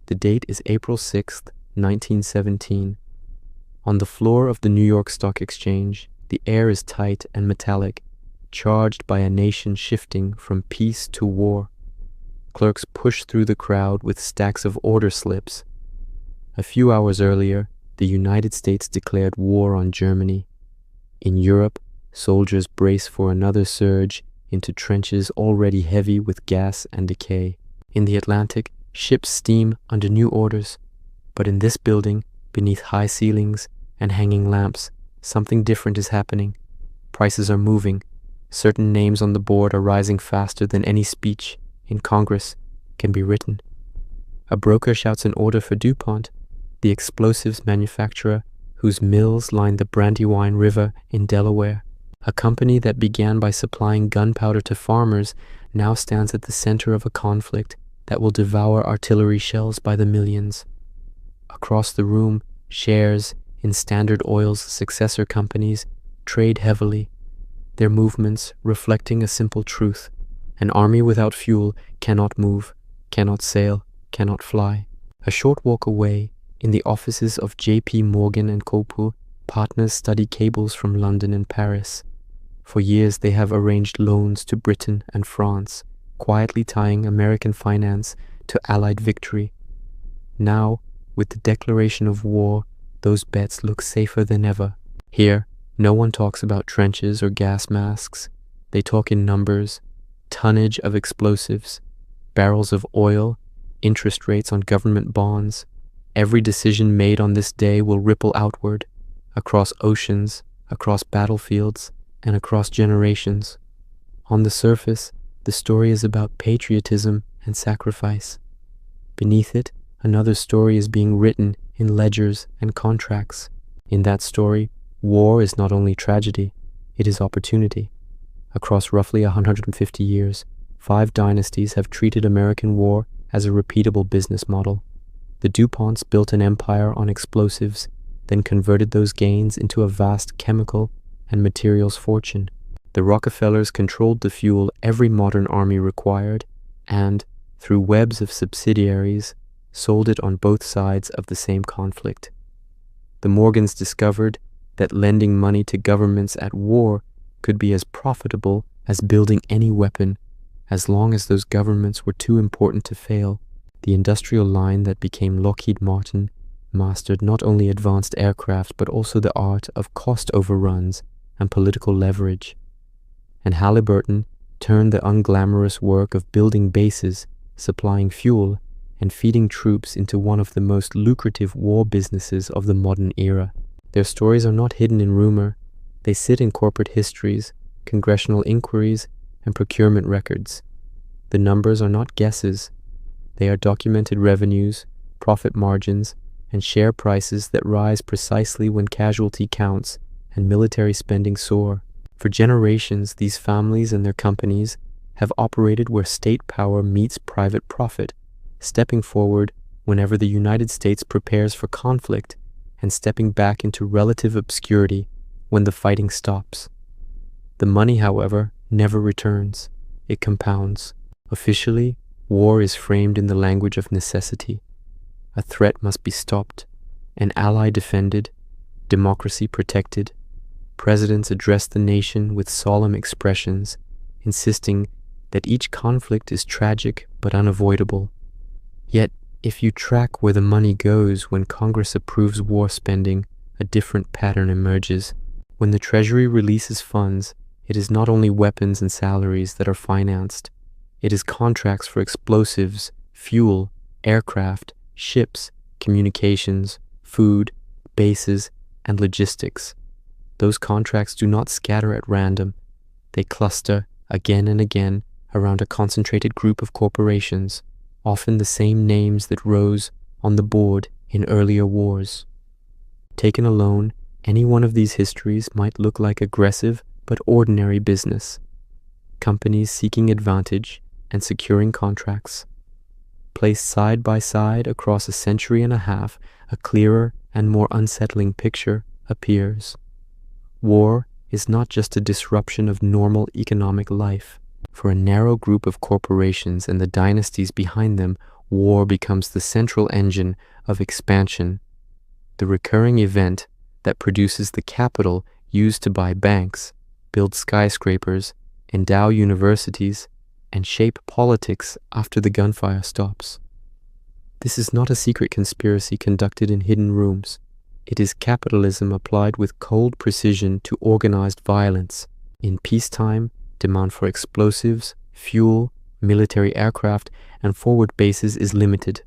The date is April 6th, 1917. On the floor of the New York Stock Exchange, the air is tight and metallic, charged by a nation shifting from peace to war. Clerks push through the crowd with stacks of order slips. A few hours earlier, the United States declared war on Germany. In Europe, soldiers brace for another surge into trenches already heavy with gas and decay. In the Atlantic, ships steam under new orders. But in this building, beneath high ceilings and hanging lamps, something different is happening. Prices are moving. Certain names on the board are rising faster than any speech in Congress can be written. A broker shouts an order for DuPont, the explosives manufacturer whose mills line the Brandywine River in Delaware. A company that began by supplying gunpowder to farmers now stands at the center of a conflict that will devour artillery shells by the millions. Across the room, shares in Standard Oil's successor companies trade heavily, their movements reflecting a simple truth. An army without fuel cannot move, cannot sail, cannot fly. A short walk away, in the offices of J.P. Morgan & Co., partners study cables from London and Paris. For years they have arranged loans to Britain and France, quietly tying American finance to Allied victory. Now, with the declaration of war, those bets look safer than ever. Here, no one talks about trenches or gas masks. They talk in numbers, tonnage of explosives, barrels of oil, interest rates on government bonds. Every decision made on this day will ripple outward, across oceans, across battlefields, and across generations. On the surface, the story is about patriotism and sacrifice. Beneath it, another story is being written in ledgers and contracts. In that story, war is not only tragedy, it is opportunity. Across roughly 150 years, 5 dynasties have treated American war as a repeatable business model. The DuPonts built an empire on explosives, then converted those gains into a vast chemical and materials fortune. The Rockefellers controlled the fuel every modern army required and, through webs of subsidiaries, sold it on both sides of the same conflict. The Morgans discovered that lending money to governments at war could be as profitable as building any weapon, as long as those governments were too important to fail. The industrial line that became Lockheed Martin mastered not only advanced aircraft but also the art of cost overruns and political leverage. And Halliburton turned the unglamorous work of building bases, supplying fuel, and feeding troops into one of the most lucrative war businesses of the modern era. Their stories are not hidden in rumor. They sit in corporate histories, congressional inquiries, and procurement records. The numbers are not guesses. They are documented revenues, profit margins, and share prices that rise precisely when casualty counts and military spending soar. For generations, these families and their companies have operated where state power meets private profit, stepping forward whenever the United States prepares for conflict and stepping back into relative obscurity when the fighting stops. The money, however, never returns. It compounds. Officially, war is framed in the language of necessity. A threat must be stopped, an ally defended, democracy protected. Presidents address the nation with solemn expressions, insisting that each conflict is tragic but unavoidable. Yet, if you track where the money goes when Congress approves war spending, a different pattern emerges. When the Treasury releases funds, it is not only weapons and salaries that are financed. It is contracts for explosives, fuel, aircraft, ships, communications, food, bases, and logistics. Those contracts do not scatter at random. They cluster, again and again, around a concentrated group of corporations, often the same names that rose on the board in earlier wars. Taken alone, any one of these histories might look like aggressive but ordinary business. Companies seeking advantage and securing contracts. Placed side by side across a century and a half, a clearer and more unsettling picture appears. War is not just a disruption of normal economic life. For a narrow group of corporations and the dynasties behind them, war becomes the central engine of expansion, the recurring event that produces the capital used to buy banks, build skyscrapers, endow universities, and shape politics after the gunfire stops. This is not a secret conspiracy conducted in hidden rooms. It is capitalism applied with cold precision to organized violence. In peacetime, demand for explosives, fuel, military aircraft, and forward bases is limited.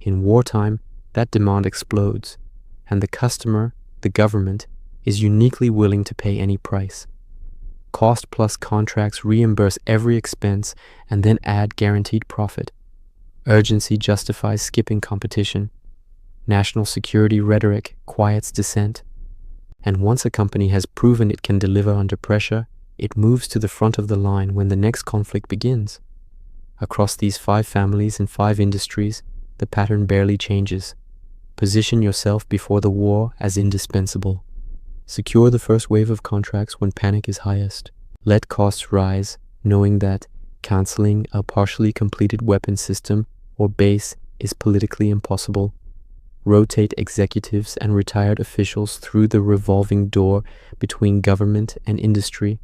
In wartime, that demand explodes, and the customer, the government, is uniquely willing to pay any price. Cost-plus contracts reimburse every expense and then add guaranteed profit. Urgency justifies skipping competition. National security rhetoric quiets dissent. And once a company has proven it can deliver under pressure, it moves to the front of the line when the next conflict begins. Across these 5 families and 5 industries, the pattern barely changes. Position yourself before the war as indispensable. Secure the first wave of contracts when panic is highest. Let costs rise, knowing that canceling a partially completed weapon system or base is politically impossible. Rotate executives and retired officials through the revolving door between government and industry.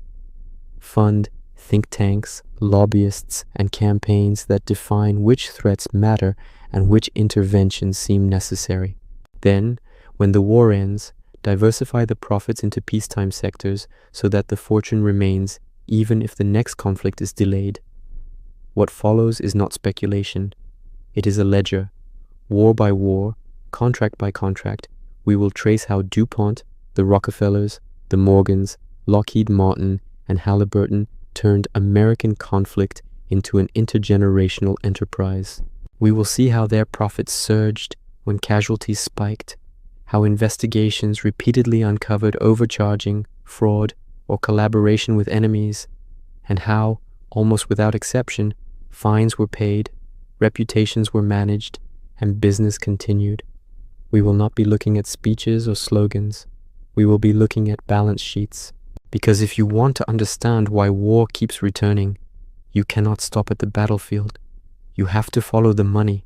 Fund think tanks, lobbyists, and campaigns that define which threats matter and which interventions seem necessary. Then, when the war ends, diversify the profits into peacetime sectors so that the fortune remains even if the next conflict is delayed. What follows is not speculation. It is a ledger. War by war, contract by contract, we will trace how DuPont, the Rockefellers, the Morgans, Lockheed Martin, and Halliburton turned American conflict into an intergenerational enterprise. We will see how their profits surged when casualties spiked, how investigations repeatedly uncovered overcharging, fraud, or collaboration with enemies, and how, almost without exception, fines were paid, reputations were managed, and business continued. We will not be looking at speeches or slogans. We will be looking at balance sheets. Because if you want to understand why war keeps returning, you cannot stop at the battlefield. You have to follow the money.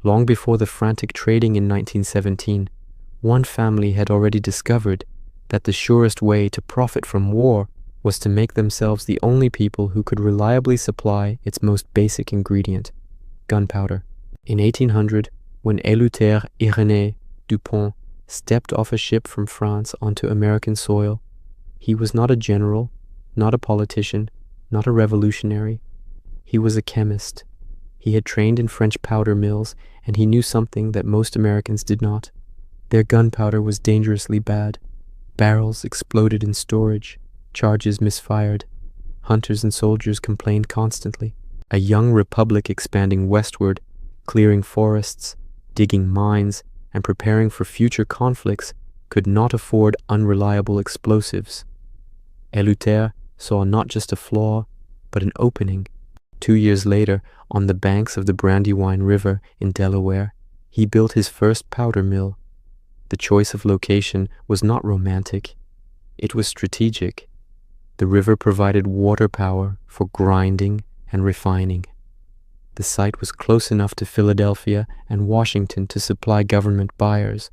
Long before the frantic trading in 1917, one family had already discovered that the surest way to profit from war was to make themselves the only people who could reliably supply its most basic ingredient, gunpowder. In 1800, when Eleuthère Irénée DuPont stepped off a ship from France onto American soil, he was not a general, not a politician, not a revolutionary. He was a chemist. He had trained in French powder mills, and he knew something that most Americans did not. Their gunpowder was dangerously bad. Barrels exploded in storage, charges misfired. Hunters and soldiers complained constantly. A young republic expanding westward, clearing forests, digging mines, and preparing for future conflicts could not afford unreliable explosives. Eleuthère saw not just a flaw, but an opening. 2 years later, on the banks of the Brandywine River in Delaware, he built his first powder mill. The choice of location was not romantic. It was strategic. The river provided water power for grinding and refining. The site was close enough to Philadelphia and Washington to supply government buyers,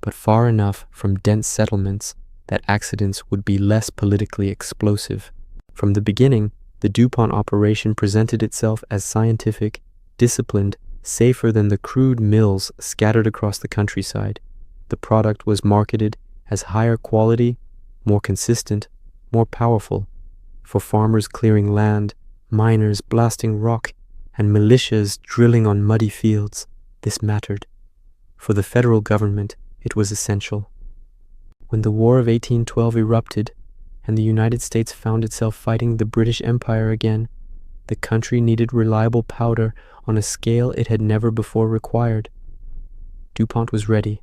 but far enough from dense settlements that accidents would be less politically explosive. From the beginning, the DuPont operation presented itself as scientific, disciplined, safer than the crude mills scattered across the countryside. The product was marketed as higher quality, more consistent, more powerful. For farmers clearing land, miners blasting rock, and militias drilling on muddy fields, this mattered. For the federal government, it was essential. When the War of 1812 erupted, and the United States found itself fighting the British Empire again, the country needed reliable powder on a scale it had never before required. DuPont was ready.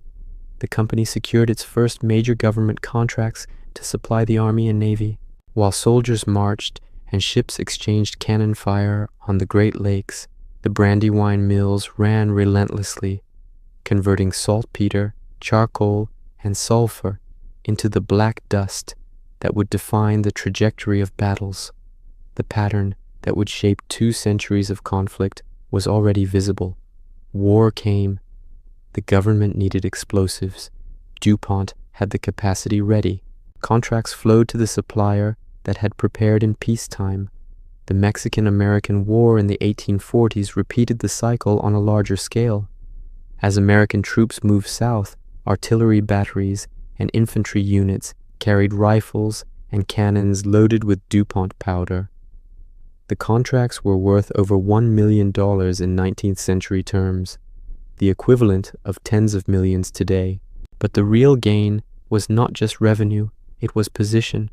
The company secured its first major government contracts to supply the Army and Navy. While soldiers marched and ships exchanged cannon fire on the Great Lakes, the Brandywine mills ran relentlessly, converting saltpeter, charcoal, and sulfur into the black dust that would define the trajectory of battles. The pattern that would shape 2 centuries of conflict was already visible. War came. The government needed explosives. DuPont had the capacity ready. Contracts flowed to the supplier that had prepared in peacetime. The Mexican-American War in the 1840s repeated the cycle on a larger scale. As American troops moved south, artillery batteries and infantry units carried rifles and cannons loaded with DuPont powder. The contracts were worth over $1 million in 19th century terms, the equivalent of tens of millions today. But the real gain was not just revenue, it was position.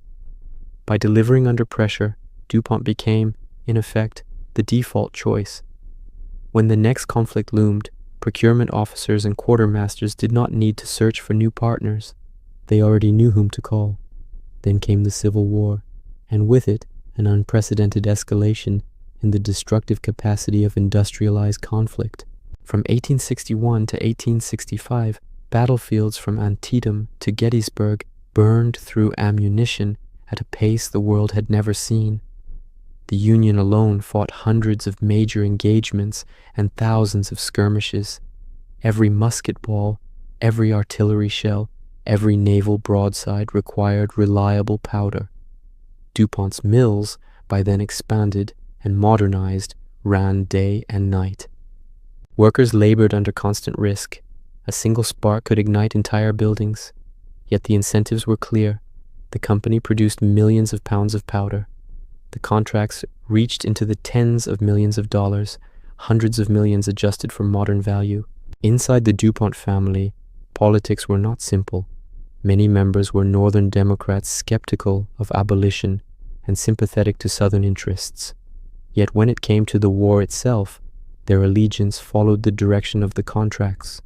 By delivering under pressure, DuPont became, in effect, the default choice. When the next conflict loomed, procurement officers and quartermasters did not need to search for new partners. They already knew whom to call. Then came the Civil War, and with it, an unprecedented escalation in the destructive capacity of industrialized conflict. From 1861 to 1865, battlefields from Antietam to Gettysburg burned through ammunition at a pace the world had never seen. The Union alone fought hundreds of major engagements and thousands of skirmishes. Every musket ball, every artillery shell, every naval broadside required reliable powder. DuPont's mills, by then expanded and modernized, ran day and night. Workers labored under constant risk. A single spark could ignite entire buildings. Yet the incentives were clear. The company produced millions of pounds of powder. The contracts reached into the tens of millions of dollars, hundreds of millions adjusted for modern value. Inside the DuPont family, politics were not simple. Many members were Northern Democrats skeptical of abolition and sympathetic to Southern interests. Yet when it came to the war itself, their allegiance followed the direction of the contracts.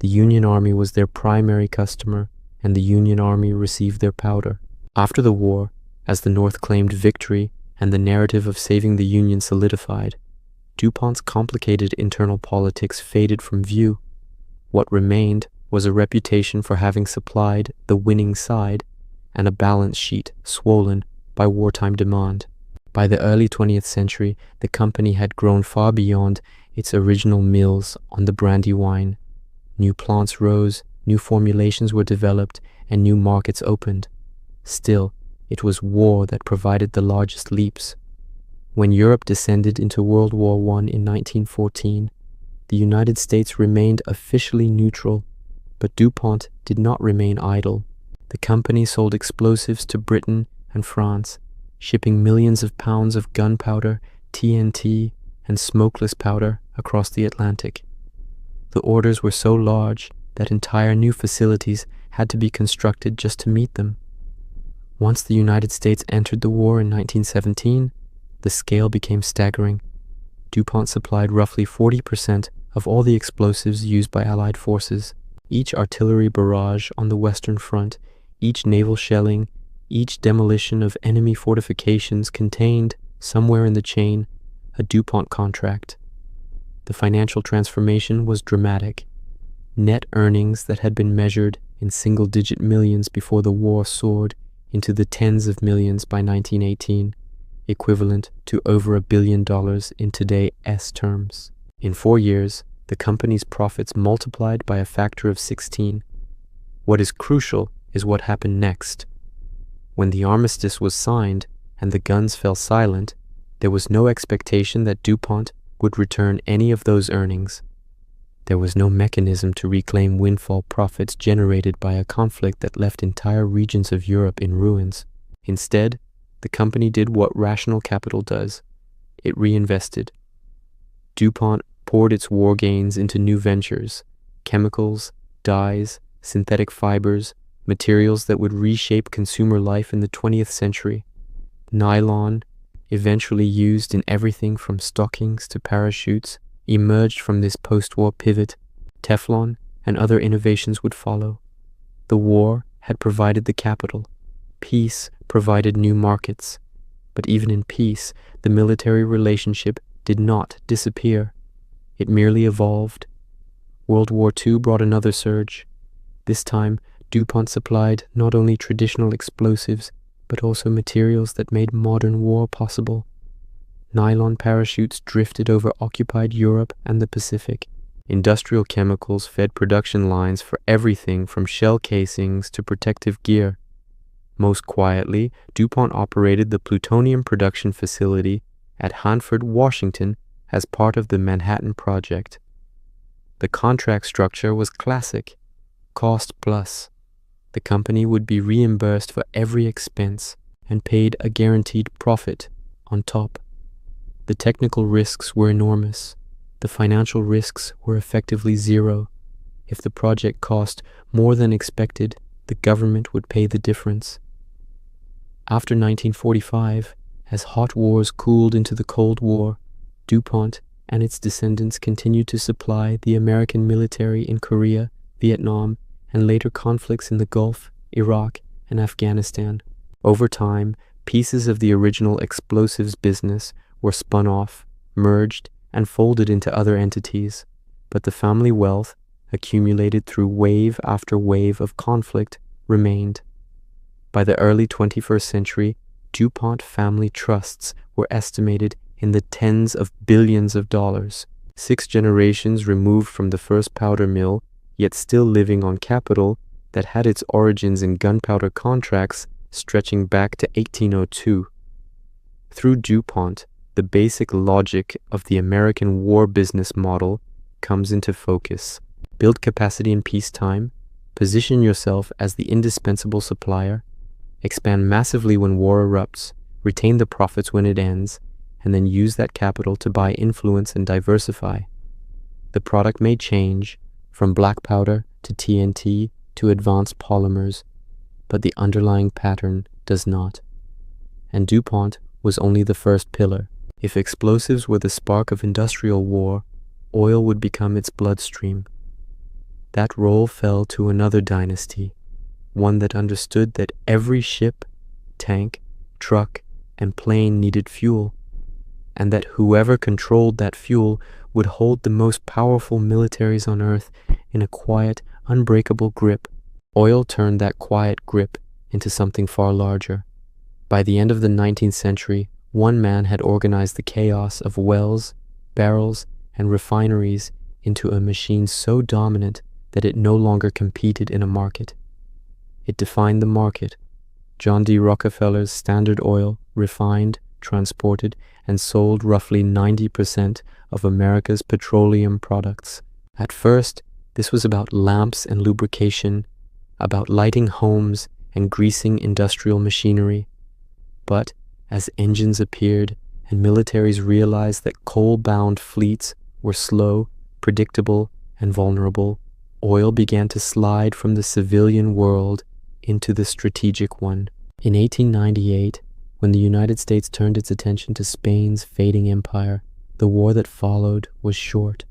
The Union Army was their primary customer, and the Union Army received their powder. After the war, as the North claimed victory and the narrative of saving the Union solidified, DuPont's complicated internal politics faded from view. What remained was a reputation for having supplied the winning side and a balance sheet swollen by wartime demand. By the early 20th century, the company had grown far beyond its original mills on the Brandywine. New plants rose, new formulations were developed, and new markets opened. Still, it was war that provided the largest leaps. When Europe descended into World War I in 1914, the United States remained officially neutral, but DuPont did not remain idle. The company sold explosives to Britain and France, shipping millions of pounds of gunpowder, TNT, and smokeless powder across the Atlantic. The orders were so large that entire new facilities had to be constructed just to meet them. Once the United States entered the war in 1917, the scale became staggering. DuPont supplied roughly 40% of all the explosives used by Allied forces. Each artillery barrage on the Western Front, each naval shelling, each demolition of enemy fortifications contained, somewhere in the chain, a DuPont contract. The financial transformation was dramatic. Net earnings that had been measured in single-digit millions before the war soared into the tens of millions by 1918, equivalent to over $1 billion in today's terms. In 4 years, the company's profits multiplied by a factor of 16. What is crucial is what happened next. When the armistice was signed and the guns fell silent, there was no expectation that DuPont would return any of those earnings. There was no mechanism to reclaim windfall profits generated by a conflict that left entire regions of Europe in ruins. Instead, the company did what rational capital does. It reinvested. DuPont poured its war gains into new ventures, chemicals, dyes, synthetic fibers, materials that would reshape consumer life in the 20th century. Nylon, eventually used in everything from stockings to parachutes, emerged from this post-war pivot. Teflon and other innovations would follow. The war had provided the capital. Peace provided new markets. But even in peace, the military relationship did not disappear. It merely evolved. World War II brought another surge. This time, DuPont supplied not only traditional explosives, but also materials that made modern war possible. Nylon parachutes drifted over occupied Europe and the Pacific. Industrial chemicals fed production lines for everything from shell casings to protective gear. Most quietly, DuPont operated the plutonium production facility at Hanford, Washington, as part of the Manhattan Project. The contract structure was classic, cost plus. The company would be reimbursed for every expense and paid a guaranteed profit on top. The technical risks were enormous. The financial risks were effectively zero. If the project cost more than expected, the government would pay the difference. After 1945, as hot wars cooled into the Cold War, DuPont and its descendants continued to supply the American military in Korea, Vietnam, and later conflicts in the Gulf, Iraq, and Afghanistan. Over time, pieces of the original explosives business were spun off, merged, and folded into other entities, but the family wealth, accumulated through wave after wave of conflict, remained. By the early 21st century, DuPont family trusts were estimated in the tens of billions of dollars. 6 generations removed from the first powder mill, yet still living on capital that had its origins in gunpowder contracts stretching back to 1802. Through DuPont, the basic logic of the American war business model comes into focus. Build capacity in peacetime, position yourself as the indispensable supplier, expand massively when war erupts, retain the profits when it ends, and then use that capital to buy influence and diversify. The product may change from black powder to TNT to advanced polymers, but the underlying pattern does not. And DuPont was only the first pillar. If explosives were the spark of industrial war, oil would become its bloodstream. That role fell to another dynasty, one that understood that every ship, tank, truck, and plane needed fuel, and that whoever controlled that fuel would hold the most powerful militaries on earth in a quiet, unbreakable grip. Oil turned that quiet grip into something far larger. By the end of the 19th century, one man had organized the chaos of wells, barrels, and refineries into a machine so dominant that it no longer competed in a market. It defined the market. John D. Rockefeller's Standard Oil refined, transported, and sold roughly 90% of America's petroleum products. At first, this was about lamps and lubrication, about lighting homes and greasing industrial machinery. But as engines appeared and militaries realized that coal-bound fleets were slow, predictable, and vulnerable, oil began to slide from the civilian world into the strategic one. In 1898, when the United States turned its attention to Spain's fading empire, the war that followed was short,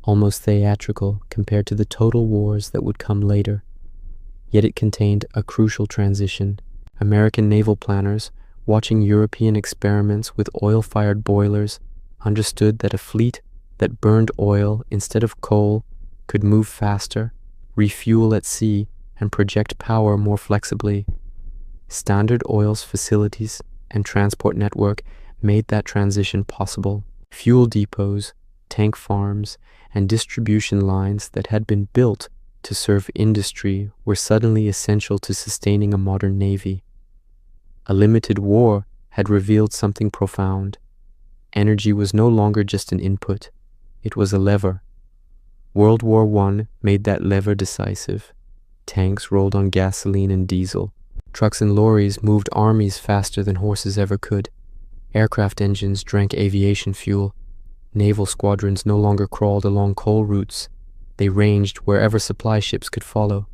almost theatrical compared to the total wars that would come later. Yet it contained a crucial transition. American naval planners, watching European experiments with oil-fired boilers, understood that a fleet that burned oil instead of coal could move faster, refuel at sea, and project power more flexibly. Standard Oil's facilities and transport network made that transition possible. Fuel depots, tank farms, and distribution lines that had been built to serve industry were suddenly essential to sustaining a modern navy. A limited war had revealed something profound. Energy was no longer just an input, it was a lever. World War I made that lever decisive. Tanks rolled on gasoline and diesel. Trucks and lorries moved armies faster than horses ever could. Aircraft engines drank aviation fuel. Naval squadrons no longer crawled along coal routes. They ranged wherever supply ships could follow.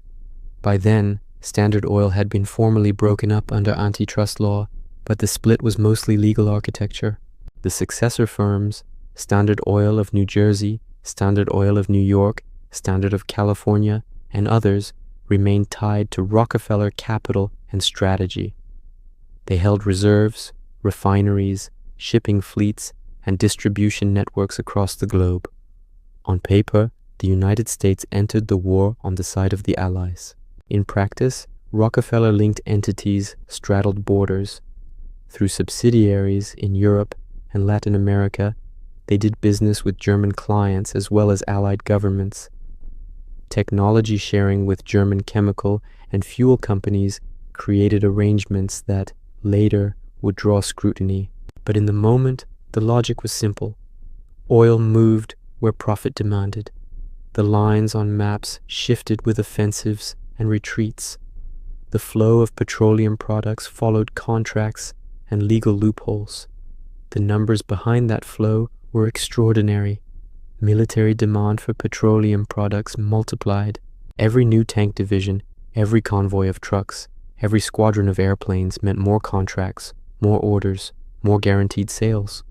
By then, Standard Oil had been formally broken up under antitrust law, but the split was mostly legal architecture. The successor firms, Standard Oil of New Jersey, Standard Oil of New York, Standard of California, and others, remained tied to Rockefeller capital and strategy. They held reserves, refineries, shipping fleets, and distribution networks across the globe. On paper, the United States entered the war on the side of the Allies. In practice, Rockefeller-linked entities straddled borders. Through subsidiaries in Europe and Latin America, They did business with German clients as well as allied governments. Technology sharing with German chemical and fuel companies created arrangements that later would draw scrutiny. But in the moment, the logic was simple. Oil moved where profit demanded. The lines on maps shifted with offensives and retreats. The flow of petroleum products followed contracts and legal loopholes. The numbers behind that flow were extraordinary. Military demand for petroleum products multiplied. Every new tank division, every convoy of trucks, every squadron of airplanes meant more contracts, more orders, more guaranteed sales.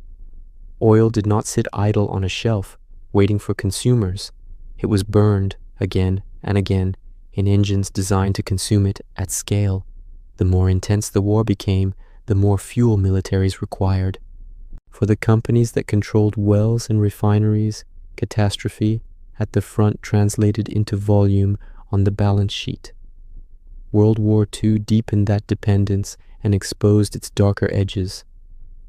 Oil did not sit idle on a shelf, waiting for consumers. It was burned again and again in engines designed to consume it at scale. The more intense the war became, the more fuel militaries required. For the companies that controlled wells and refineries, catastrophe at the front translated into volume on the balance sheet. World War II deepened that dependence and exposed its darker edges.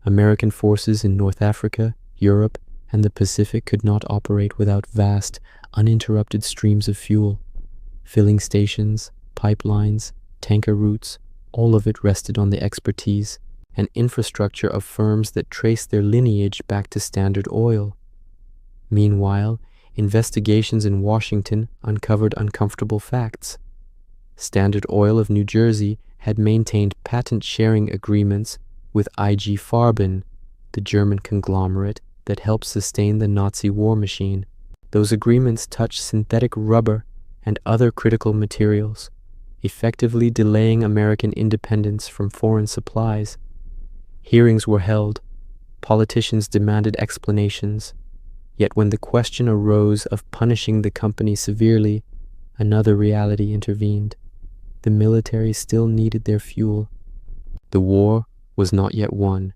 American forces in North Africa, Europe, and the Pacific could not operate without vast, uninterrupted streams of fuel. Filling stations, pipelines, tanker routes, all of it rested on the expertise and infrastructure of firms that traced their lineage back to Standard Oil. Meanwhile, investigations in Washington uncovered uncomfortable facts. Standard Oil of New Jersey had maintained patent-sharing agreements with IG Farben, the German conglomerate that helped sustain the Nazi war machine. Those agreements touched synthetic rubber and other critical materials, effectively delaying American independence from foreign supplies. Hearings were held. Politicians demanded explanations. Yet when the question arose of punishing the company severely, another reality intervened. The military still needed their fuel. The war was not yet won.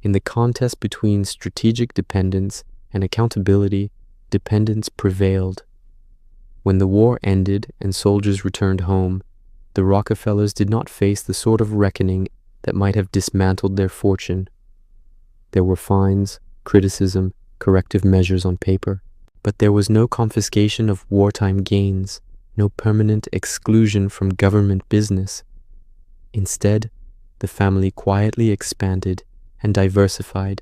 In the contest between strategic dependence and accountability, dependence prevailed. When the war ended and soldiers returned home, the Rockefellers did not face the sort of reckoning that might have dismantled their fortune. There were fines, criticism, corrective measures on paper, but there was no confiscation of wartime gains, no permanent exclusion from government business. Instead, the family quietly expanded and diversified.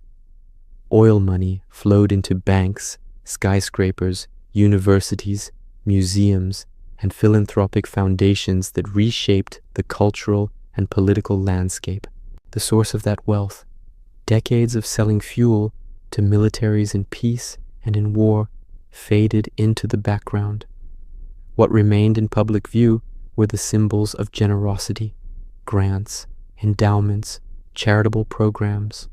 Oil money flowed into banks, skyscrapers, universities, museums, and philanthropic foundations that reshaped the cultural and political landscape. The source of that wealth, decades of selling fuel to militaries in peace and in war, faded into the background. What remained in public view were the symbols of generosity, grants, endowments, charitable programs.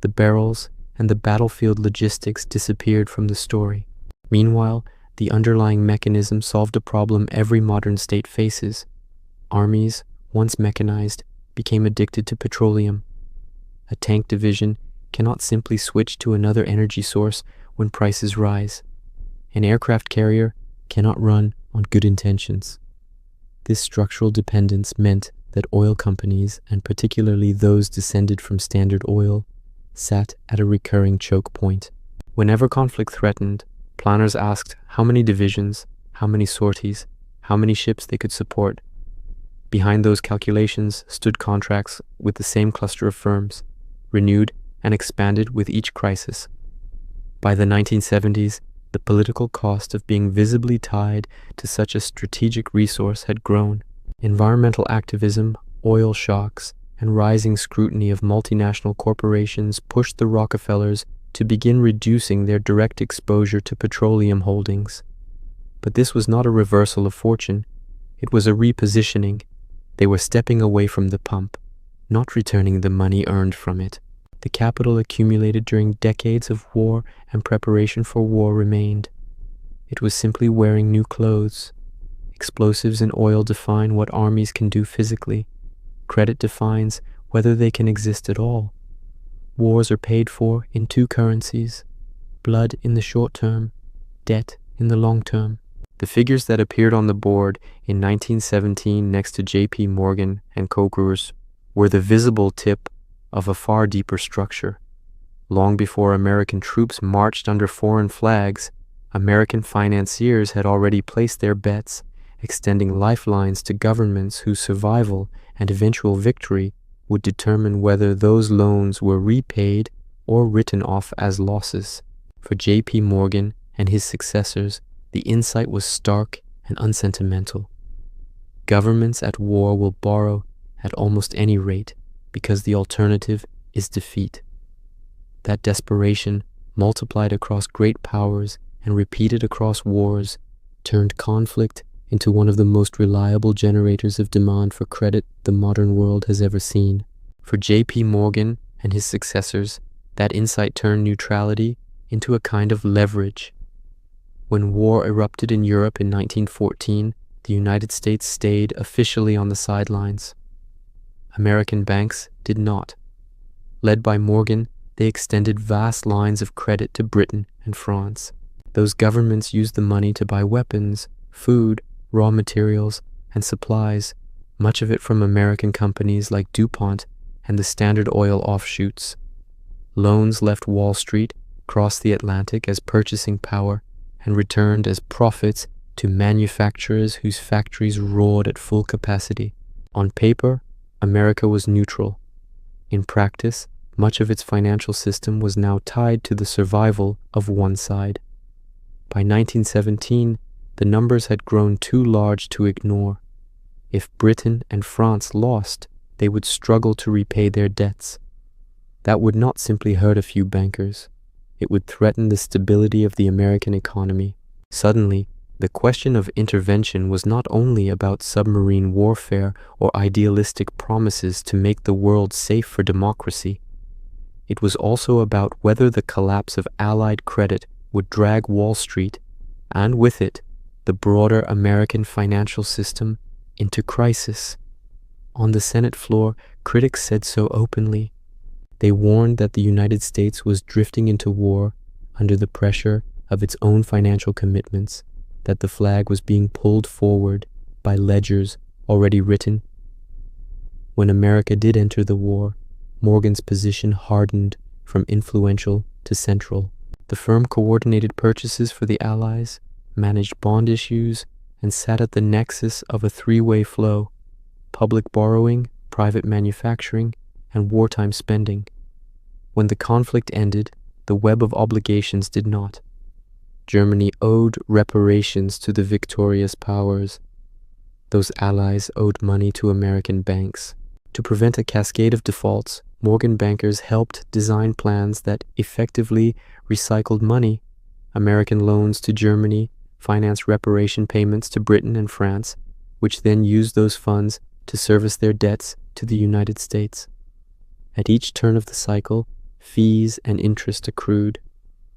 The barrels and the battlefield logistics disappeared from the story. Meanwhile, the underlying mechanism solved a problem every modern state faces. Armies, once mechanized, became addicted to petroleum. A tank division cannot simply switch to another energy source when prices rise. An aircraft carrier cannot run on good intentions. This structural dependence meant that oil companies, and particularly those descended from Standard Oil, sat at a recurring choke point. Whenever conflict threatened, planners asked how many divisions, how many sorties, how many ships they could support. Behind those calculations stood contracts with the same cluster of firms, renewed and expanded with each crisis. By the 1970s, the political cost of being visibly tied to such a strategic resource had grown. Environmental activism, oil shocks, and rising scrutiny of multinational corporations pushed the Rockefellers to begin reducing their direct exposure to petroleum holdings. But this was not a reversal of fortune. It was a repositioning. They were stepping away from the pump, not returning the money earned from it. The capital accumulated during decades of war and preparation for war remained. It was simply wearing new clothes. Explosives and oil define what armies can do physically. Credit defines whether they can exist at all. Wars are paid for in two currencies: blood in the short term, debt in the long term. The figures that appeared on the board in 1917 next to J.P. Morgan and Coker's were the visible tip of a far deeper structure. Long before American troops marched under foreign flags, American financiers had already placed their bets, extending lifelines to governments whose survival and eventual victory would determine whether those loans were repaid or written off as losses. For J.P. Morgan and his successors, the insight was stark and unsentimental. Governments at war will borrow at almost any rate because the alternative is defeat. That desperation, multiplied across great powers and repeated across wars, turned conflict into one of the most reliable generators of demand for credit the modern world has ever seen. For J.P. Morgan and his successors, that insight turned neutrality into a kind of leverage. When war erupted in Europe in 1914, the United States stayed officially on the sidelines. American banks did not. Led by Morgan, they extended vast lines of credit to Britain and France. Those governments used the money to buy weapons, food, raw materials, and supplies, much of it from American companies like DuPont and the Standard Oil offshoots. Loans left Wall Street, crossed the Atlantic as purchasing power, and returned as profits to manufacturers whose factories roared at full capacity. On paper, America was neutral. In practice, much of its financial system was now tied to the survival of one side. By 1917, the numbers had grown too large to ignore. If Britain and France lost, they would struggle to repay their debts. That would not simply hurt a few bankers. It would threaten the stability of the American economy. Suddenly, the question of intervention was not only about submarine warfare or idealistic promises to make the world safe for democracy. It was also about whether the collapse of Allied credit would drag Wall Street, and with it, the broader American financial system, into crisis. On the Senate floor, critics said so openly. They warned that the United States was drifting into war under the pressure of its own financial commitments, that the flag was being pulled forward by ledgers already written. When America did enter the war, Morgan's position hardened from influential to central. The firm coordinated purchases for the Allies, managed bond issues, and sat at the nexus of a three-way flow: public borrowing, private manufacturing, and wartime spending. When the conflict ended, the web of obligations did not. Germany owed reparations to the victorious powers. Those allies owed money to American banks. To prevent a cascade of defaults, Morgan bankers helped design plans that effectively recycled money. American loans to Germany financed reparation payments to Britain and France, which then used those funds to service their debts to the United States. At each turn of the cycle, fees and interest accrued.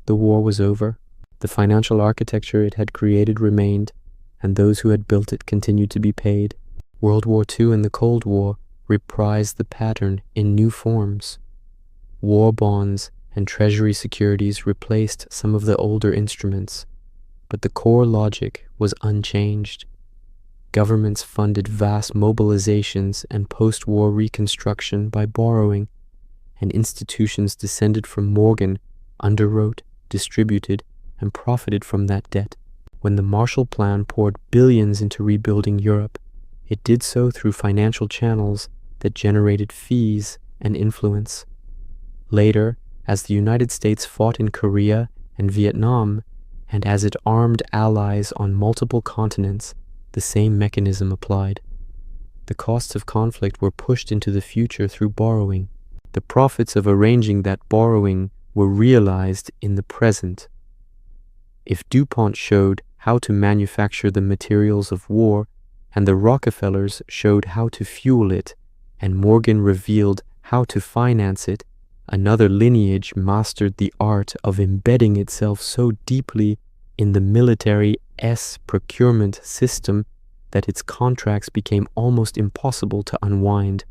The war was over. The financial architecture it had created remained, and those who had built it continued to be paid. World War II and the Cold War reprised the pattern in new forms. War bonds and treasury securities replaced some of the older instruments, but the core logic was unchanged. Governments funded vast mobilizations and post-war reconstruction by borrowing, and institutions descended from Morgan underwrote, distributed, and profited from that debt. When the Marshall Plan poured billions into rebuilding Europe, it did so through financial channels that generated fees and influence. Later, as the United States fought in Korea and Vietnam, and as it armed allies on multiple continents, the same mechanism applied. The costs of conflict were pushed into the future through borrowing. The profits of arranging that borrowing were realized in the present. If DuPont showed how to manufacture the materials of war, and the Rockefellers showed how to fuel it, and Morgan revealed how to finance it, another lineage mastered the art of embedding itself so deeply in the military procurement system that its contracts became almost impossible to unwind.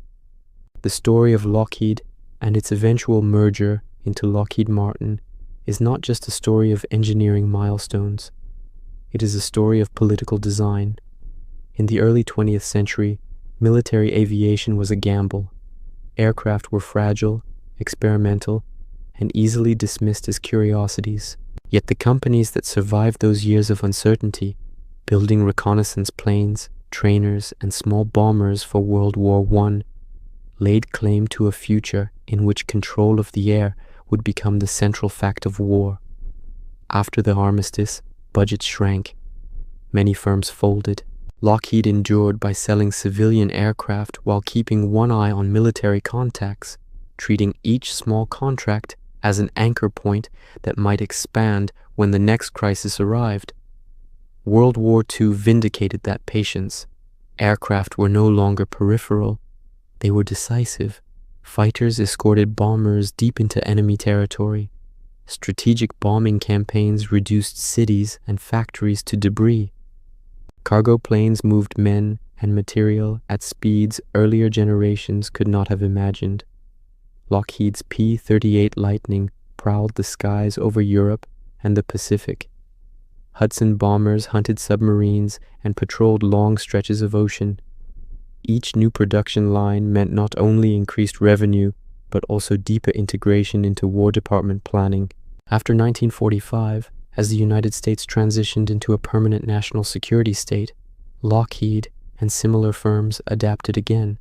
The story of Lockheed and its eventual merger into Lockheed Martin is not just a story of engineering milestones. It is a story of political design. In the early 20th century, military aviation was a gamble. Aircraft were fragile, experimental, and easily dismissed as curiosities. Yet the companies that survived those years of uncertainty, building reconnaissance planes, trainers, and small bombers for World War I, laid claim to a future in which control of the air would become the central fact of war. After the armistice, budgets shrank. Many firms folded. Lockheed endured by selling civilian aircraft while keeping one eye on military contacts, treating each small contract as an anchor point that might expand when the next crisis arrived. World War II vindicated that patience. Aircraft were no longer peripheral. They were decisive. Fighters escorted bombers deep into enemy territory. Strategic bombing campaigns reduced cities and factories to debris. Cargo planes moved men and material at speeds earlier generations could not have imagined. Lockheed's P-38 Lightning prowled the skies over Europe and the Pacific. Hudson bombers hunted submarines and patrolled long stretches of ocean. Each new production line meant not only increased revenue, but also deeper integration into War Department planning. After 1945, as the United States transitioned into a permanent national security state, Lockheed and similar firms adapted again.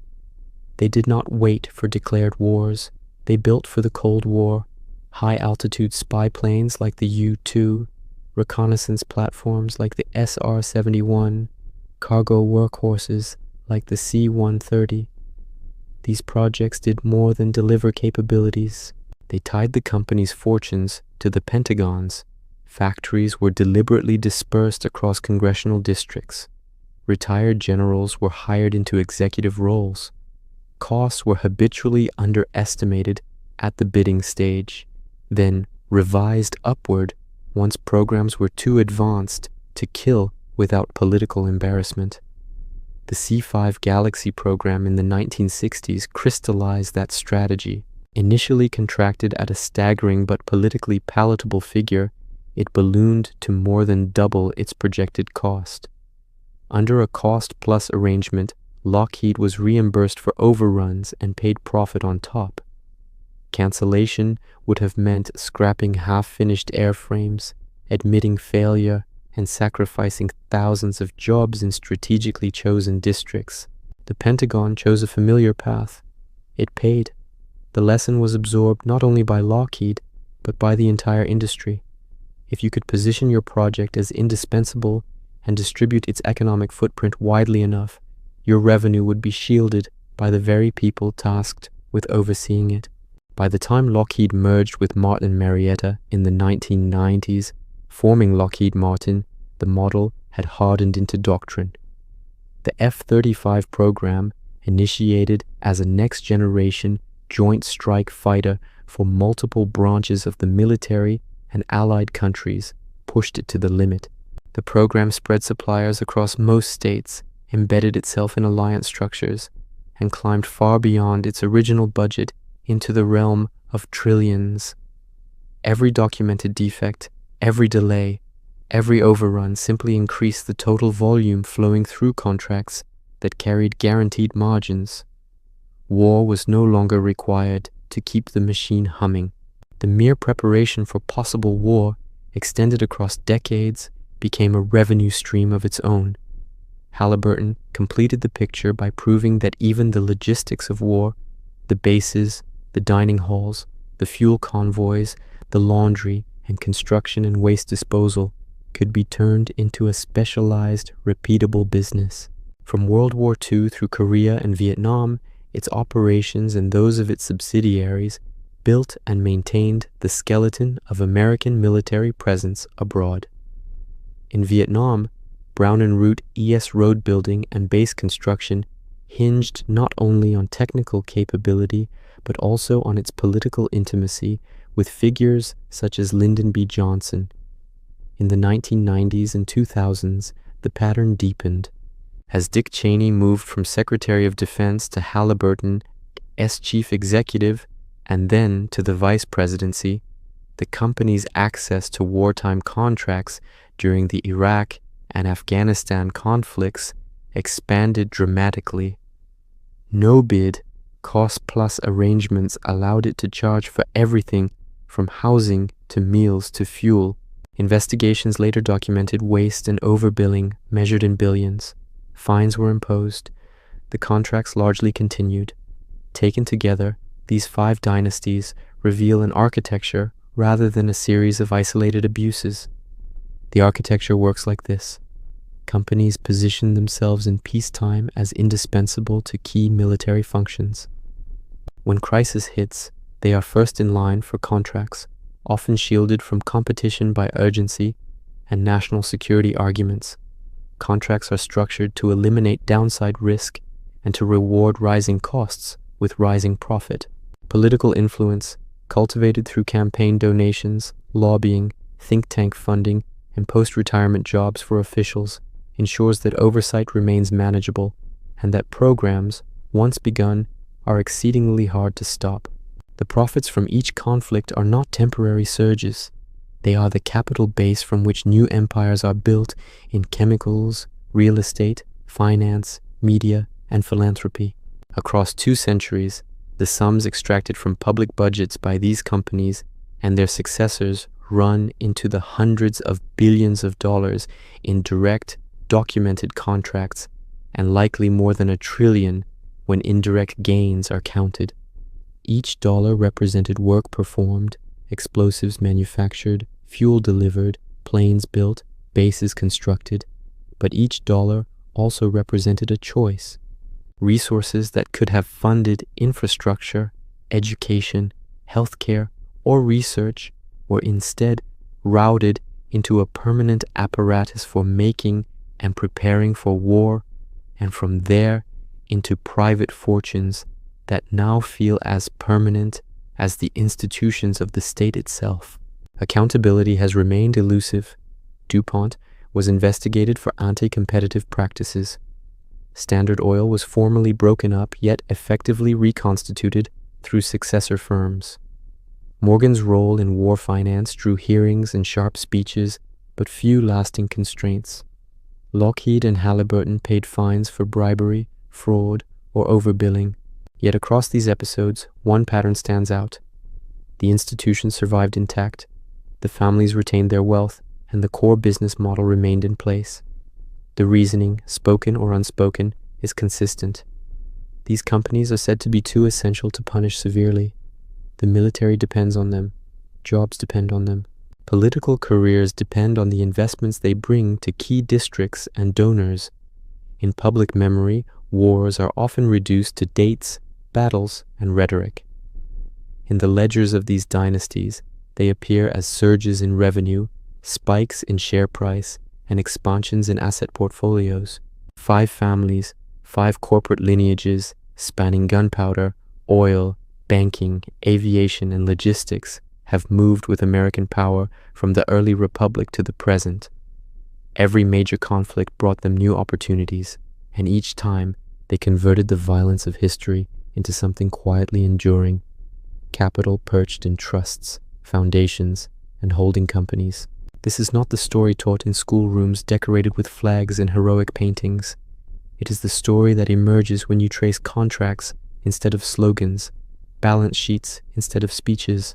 They did not wait for declared wars. They built for the Cold War, high-altitude spy planes like the U-2, reconnaissance platforms like the SR-71, cargo workhorses like the C-130. These projects did more than deliver capabilities. They tied the company's fortunes to the Pentagon's. Factories were deliberately dispersed across congressional districts. Retired generals were hired into executive roles. Costs were habitually underestimated at the bidding stage, then revised upward once programs were too advanced to kill without political embarrassment. The C-5 Galaxy program in the 1960s crystallized that strategy. Initially contracted at a staggering but politically palatable figure, it ballooned to more than double its projected cost. Under a cost-plus arrangement, Lockheed was reimbursed for overruns and paid profit on top. Cancellation would have meant scrapping half-finished airframes, admitting failure, and sacrificing thousands of jobs in strategically chosen districts. The Pentagon chose a familiar path. It paid. The lesson was absorbed not only by Lockheed, but by the entire industry. If you could position your project as indispensable and distribute its economic footprint widely enough, your revenue would be shielded by the very people tasked with overseeing it. By the time Lockheed merged with Martin Marietta in the 1990s, forming Lockheed Martin, the model had hardened into doctrine. The F-35 program, initiated as a next-generation joint strike fighter for multiple branches of the military and allied countries, pushed it to the limit. The program spread suppliers across most states, embedded itself in alliance structures, and climbed far beyond its original budget into the realm of trillions. Every documented defect, every delay, every overrun simply increased the total volume flowing through contracts that carried guaranteed margins. War was no longer required to keep the machine humming. The mere preparation for possible war, extended across decades, became a revenue stream of its own. Halliburton completed the picture by proving that even the logistics of war, the bases, the dining halls, the fuel convoys, the laundry, and construction and waste disposal, could be turned into a specialized, repeatable business. From World War II through Korea and Vietnam, its operations and those of its subsidiaries built and maintained the skeleton of American military presence abroad. In Vietnam, Brown and Root ES road building and base construction hinged not only on technical capability, but also on its political intimacy with figures such as Lyndon B. Johnson. In the 1990s and 2000s, the pattern deepened. As Dick Cheney moved from Secretary of Defense to Halliburton as Chief Executive and then to the Vice Presidency, the company's access to wartime contracts during the Iraq and Afghanistan conflicts expanded dramatically. No-bid, cost-plus arrangements allowed it to charge for everything from housing to meals to fuel. Investigations later documented waste and overbilling measured in billions. Fines were imposed. The contracts largely continued. Taken together, these 5 dynasties reveal an architecture rather than a series of isolated abuses. The architecture works like this. Companies position themselves in peacetime as indispensable to key military functions. When crisis hits, they are first in line for contracts, often shielded from competition by urgency and national security arguments. Contracts are structured to eliminate downside risk and to reward rising costs with rising profit. Political influence, cultivated through campaign donations, lobbying, think tank funding, and post-retirement jobs for officials, ensures that oversight remains manageable and that programs, once begun, are exceedingly hard to stop. The profits from each conflict are not temporary surges. They are the capital base from which new empires are built in chemicals, real estate, finance, media, and philanthropy. Across 2 centuries, the sums extracted from public budgets by these companies and their successors run into the hundreds of billions of dollars in direct, documented contracts, and likely more than $1 trillion when indirect gains are counted. Each dollar represented work performed, explosives manufactured, fuel delivered, planes built, bases constructed, but each dollar also represented a choice. Resources that could have funded infrastructure, education, healthcare, or research were instead routed into a permanent apparatus for making and preparing for war, and from there into private fortunes that now feel as permanent as the institutions of the state itself. Accountability has remained elusive. DuPont was investigated for anti-competitive practices. Standard Oil was formally broken up yet effectively reconstituted through successor firms. Morgan's role in war finance drew hearings and sharp speeches, but few lasting constraints. Lockheed and Halliburton paid fines for bribery, fraud, or overbilling. Yet across these episodes, one pattern stands out. The institutions survived intact, the families retained their wealth, and the core business model remained in place. The reasoning, spoken or unspoken, is consistent. These companies are said to be too essential to punish severely. The military depends on them. Jobs depend on them. Political careers depend on the investments they bring to key districts and donors. In public memory, wars are often reduced to dates, battles, and rhetoric. In the ledgers of these dynasties, they appear as surges in revenue, spikes in share price, and expansions in asset portfolios. 5 families, 5 corporate lineages spanning gunpowder, oil, banking, aviation, and logistics have moved with American power from the early republic to the present. Every major conflict brought them new opportunities, and each time they converted the violence of history into something quietly enduring. Capital perched in trusts, foundations, and holding companies. This is not the story taught in schoolrooms decorated with flags and heroic paintings. It is the story that emerges when you trace contracts instead of slogans, balance sheets instead of speeches.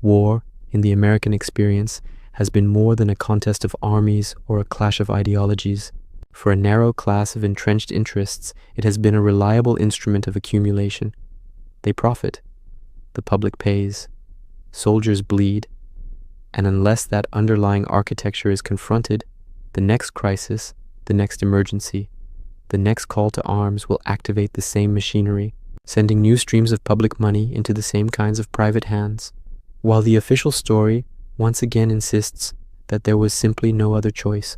War, in the American experience, has been more than a contest of armies or a clash of ideologies. For a narrow class of entrenched interests, it has been a reliable instrument of accumulation. They profit. The public pays. Soldiers bleed. And unless that underlying architecture is confronted, the next crisis, the next emergency, the next call to arms will activate the same machinery, sending new streams of public money into the same kinds of private hands. While the official story once again insists that there was simply no other choice.